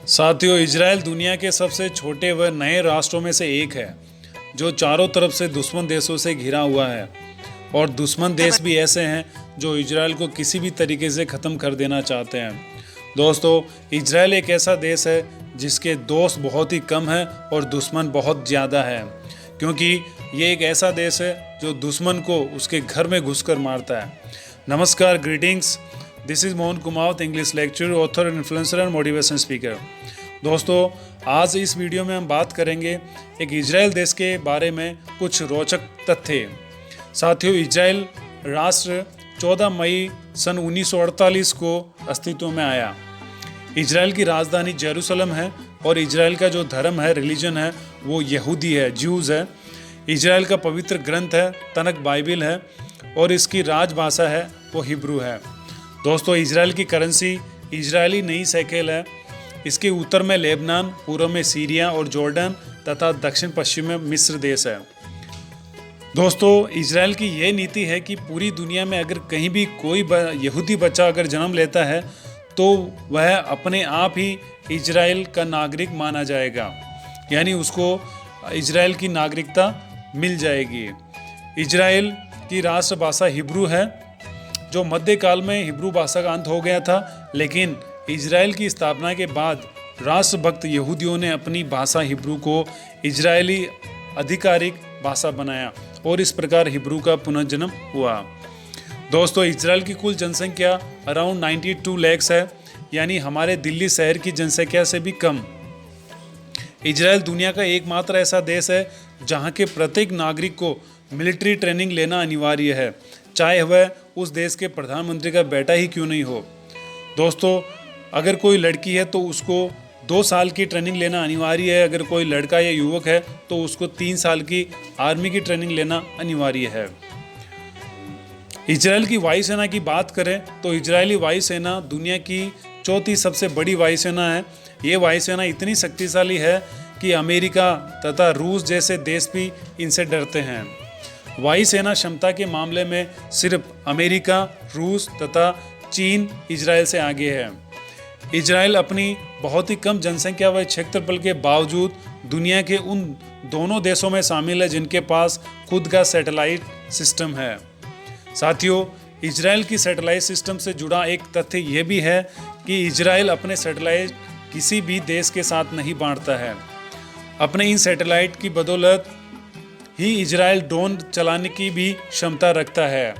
साथियों, इजराइल दुनिया के सबसे छोटे व नए राष्ट्रों में से एक है जो चारों तरफ से दुश्मन देशों से घिरा हुआ है। और दुश्मन देश भी ऐसे हैं जो इजराइल को किसी भी तरीके से ख़त्म कर देना चाहते हैं। दोस्तों, इजराइल एक ऐसा देश है जिसके दोस्त बहुत ही कम हैं और दुश्मन बहुत ज़्यादा है, क्योंकि ये एक ऐसा देश है जो दुश्मन को उसके घर में घुसकर मारता है। नमस्कार, greetings. This is Mohan Kumawat, English lecture, author, influencer and motivation speaker. दोस्तों, आज इस वीडियो में हम बात करेंगे एक इजराइल देश के बारे में कुछ रोचक तथ्य। साथियों, इजराइल राष्ट्र 14 मई सन 1948 को अस्तित्व में आया। इजराइल की राजधानी जेरूसलम है और इजराइल का जो धर्म है, रिलीजन है, वो यहूदी है, ज्यूज़ है। इजराइल का पवित्र ग्रंथ है, तनक बाइबिल है, और इसकी राजभाषा है वो हिब्रू है। दोस्तों, इजराइल की करेंसी इजरायली नई शेकेल है। इसके उत्तर में लेबनान, पूर्व में सीरिया और जॉर्डन तथा दक्षिण पश्चिम में मिस्र देश है। दोस्तों, इजराइल की ये नीति है कि पूरी दुनिया में अगर कहीं भी कोई यहूदी बच्चा अगर जन्म लेता है तो वह अपने आप ही इजराइल का नागरिक माना जाएगा, यानी उसको इजराइल की नागरिकता मिल जाएगी। इजराइल की राष्ट्रभाषा हिब्रू है, जो मध्यकाल में हिब्रू भाषा का अंत हो गया था, लेकिन इजराइल की स्थापना के बाद राष्ट्रभक्त यहूदियों ने अपनी भाषा हिब्रू को इजरायली आधिकारिक भाषा बनाया और इस प्रकार हिब्रू का पुनर्जन्म हुआ। दोस्तों, इजराइल की कुल जनसंख्या अराउंड 92 लाख है, यानी हमारे दिल्ली शहर की जनसंख्या से भी कम। इजराइल दुनिया का एकमात्र ऐसा देश है जहां के प्रत्येक नागरिक को मिलिट्री ट्रेनिंग लेना अनिवार्य है, चाहे वह उस देश के प्रधानमंत्री का बेटा ही क्यों नहीं हो। दोस्तों, अगर कोई लड़की है तो उसको 2 साल की ट्रेनिंग लेना अनिवार्य है। अगर कोई लड़का या युवक है तो उसको 3 साल की आर्मी की ट्रेनिंग लेना अनिवार्य है। इजराइल की वायुसेना की बात करें तो इजरायली वायुसेना दुनिया की 4थी सबसे बड़ी वायुसेना है। ये वायुसेना इतनी शक्तिशाली है कि अमेरिका तथा रूस जैसे देश भी इनसे डरते हैं। वायुसेना क्षमता के मामले में सिर्फ अमेरिका, रूस तथा चीन इजराइल से आगे है। इजराइल अपनी बहुत ही कम जनसंख्या व क्षेत्रफल के बावजूद दुनिया के उन दोनों देशों में शामिल है जिनके पास खुद का सैटेलाइट सिस्टम है। साथियों, इजराइल की सैटेलाइट सिस्टम से जुड़ा एक तथ्य यह भी है कि इजराइल अपने सैटेलाइट किसी भी देश के साथ नहीं बांटता है। अपने इन सैटेलाइट की बदौलत ही इजराइल ड्रोन चलाने की भी क्षमता रखता है।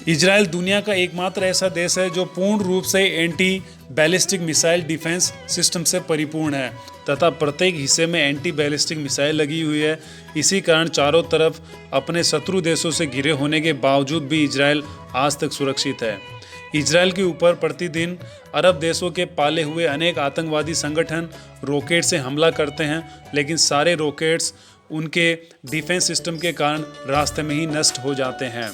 इजराइल दुनिया का एकमात्र ऐसा देश है जो पूर्ण रूप से anti ballistic missile defence system से परिपूर्ण है तथा प्रत्येक हिस्से में एंटी बैलिस्टिक मिसाइल लगी हुई है। इसी कारण चारों तरफ अपने शत्रु देशों से घिरे होने के बावजूद भी इजराइल आज तक सुरक्षित है। इजराइल के ऊपर प्रतिदिन अरब देशों के पाले हुए अनेक आतंकवादी संगठन रॉकेट से हमला करते हैं, लेकिन सारे रॉकेट्स उनके डिफेंस सिस्टम के कारण रास्ते में ही नष्ट हो जाते हैं।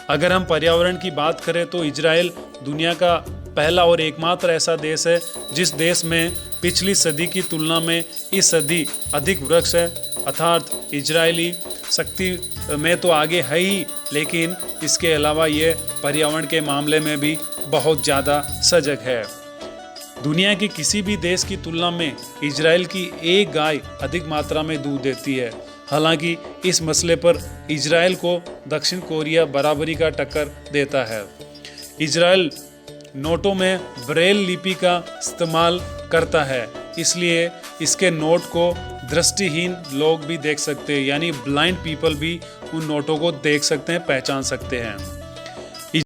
अगर हम पर्यावरण की बात करें तो इजराइल दुनिया का पहला और एकमात्र ऐसा देश है जिस देश में पिछली सदी की तुलना में इस सदी अधिक वृक्ष है। अर्थात इजरायली शक्ति में तो आगे है ही, लेकिन इसके अलावा ये पर्यावरण के मामले में भी बहुत ज़्यादा सजग है। दुनिया के किसी भी देश की तुलना में इजराइल की एक गाय अधिक मात्रा में दूध देती है। हालांकि इस मसले पर इजराइल को दक्षिण कोरिया बराबरी का टक्कर देता है। इजराइल नोटों में ब्रेल लिपि का इस्तेमाल करता है, इसलिए इसके नोट को दृष्टिहीन लोग भी देख सकते हैं, यानी ब्लाइंड पीपल भी उन नोटों को देख सकते हैं, पहचान सकते हैं।